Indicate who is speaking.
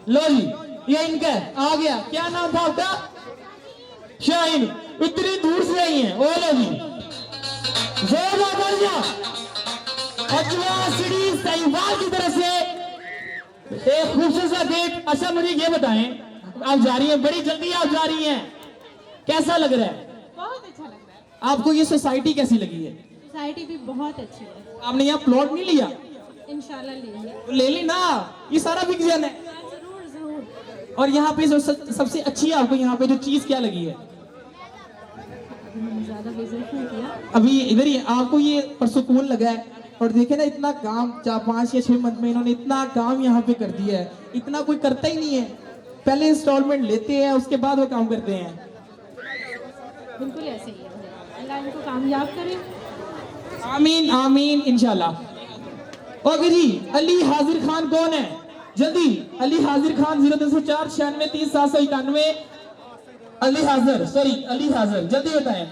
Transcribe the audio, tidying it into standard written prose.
Speaker 1: लो जी, ये इनका है, आ गया। क्या नाम था आपका? शाहीन। इतनी दूर से आई है। ओ लो जी, जोरदार तालियां। अजवा सिटी साहिवाल की तरफ से एक खूबसूरत सा गेट। अच्छा मुझे ये बताएं, आप जा रही हैं, बड़ी जल्दी आप जा रही हैं, कैसा लग रहा है?
Speaker 2: बहुत अच्छा लग रहा है।
Speaker 1: आपको ये सोसाइटी कैसी लगी है?
Speaker 2: सोसाइटी भी बहुत अच्छी है।
Speaker 1: आपने यहाँ प्लॉट नहीं लिया?
Speaker 2: इंशाल्लाह लेंगे।
Speaker 1: तो ले ली ना, ये सारा विजन है।
Speaker 2: जरूर जरूर।
Speaker 1: और यहाँ पे सबसे अच्छी आपको यहाँ पे जो चीज क्या लगी है?
Speaker 2: ज्यादा विजिट नहीं किया।
Speaker 1: अभी इधर ही आपको ये परसुकून लगा है, और देखे ना इतना काम 4-5 या 6 मंथ में इन्होंने इतना काम यहाँ पे कर दिया है। इतना कोई करता ही नहीं है, पहले इंस्टॉलमेंट लेते हैं उसके बाद वो काम करते हैं।
Speaker 2: बिल्कुल ऐसे ही है। अल्लाह इनको कामयाब करे।
Speaker 1: आमीन आमीन इंशाल्लाह। ओके जी, अली हाजिर खान कौन है? जल्दी, अली हाजिर खान 0304 96 30 791। अली हाजिर, सॉरी अली हाजिर, जल्दी बताएं।